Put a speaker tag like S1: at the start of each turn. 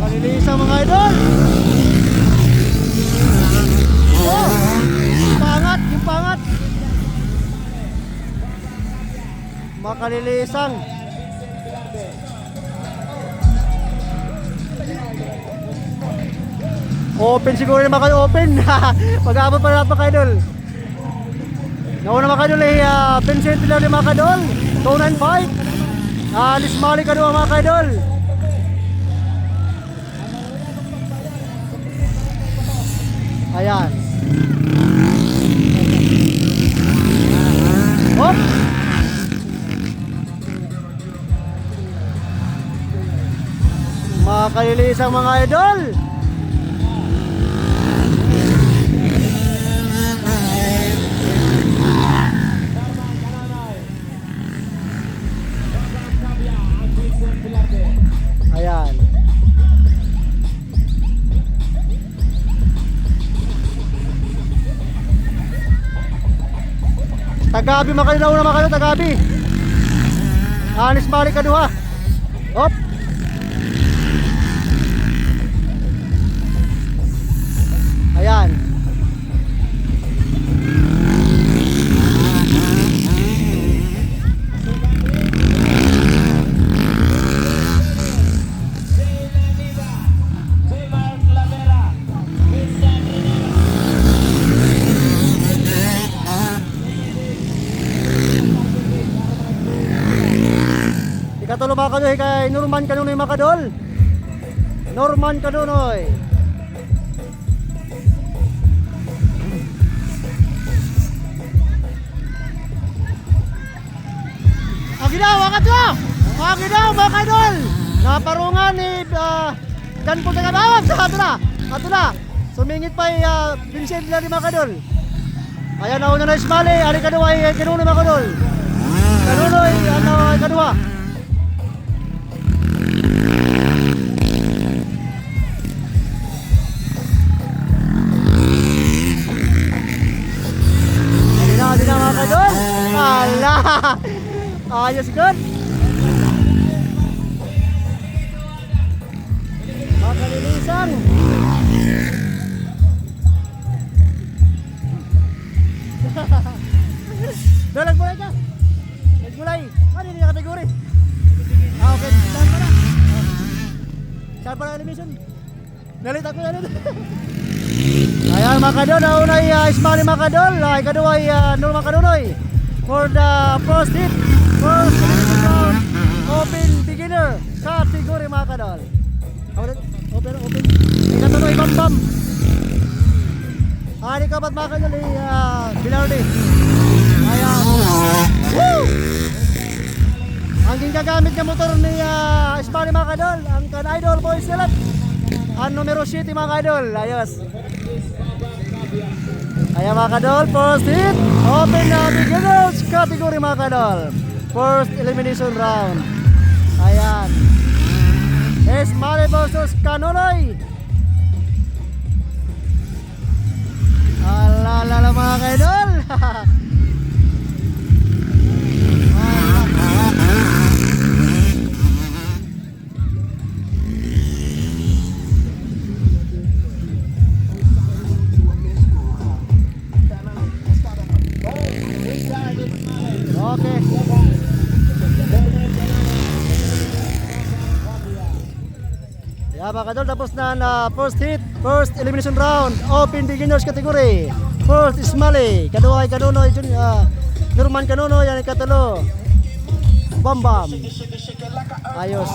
S1: Kalilisan mga idol. Oh, yung pangat. Makalilisan. Open siguro naman kayo, open. Pag-aabot pa natin mga idol. Nauna mga idol ay Vincent Pilar mga idol. 295. Lismali ka doon mga idol. Ayan. Hop. Makalilisan mga idol. Ayan. Tagabi makalilaw na makalilaw, tagabi. Anis balik kaduha. Hop. Ayan. Ikatulo ba kayo kay Norman Kanunoy Makadol? Norman Kanunoy. Aginaw, akadyo! Aginaw, Makadol! Naparungan ni Dan po taga bawag sa ato na. Sumingit pa Vincent Pilar Makadol. Ayan na una na Ismali, ari kadua ay Kanunoy Makadol. Kanunoy, kadua. Hindi na mga kadol. Ala! Ayos good. Makalilisan. Dalag mo na ka. Nagmulay. Ano yung kategori? Okay. Saan pa na? Saan pa na animation? Nalit ako na nito. Ayan mga kadol, nauna ay Ismali mga kadol, ikaduwa ay Norman Kanunoy for the first hit, first round, open beginner category mga kadol. Open. Ikatuloy ay Bambam. Ikapat mga kadol ay Bilardi. Ayan. Woo! Ang ginagamit na motor ni Ismali mga kadol, ang Idol Boys Select. Ang numero 7 mga kadol, ayos. Ayan mga kadol, first hit, open na beginners category mga kadol. First elimination round. Ayan. Ismali versus Kanunoy. Alala mga kadol. Okay. Yeah, mga kadol, tapos na first hit, first elimination round, open beginners category. First Ismali, kadua ay Kanunoy, Norman Kanunoy, yan ikatulo Bambam. Ayos.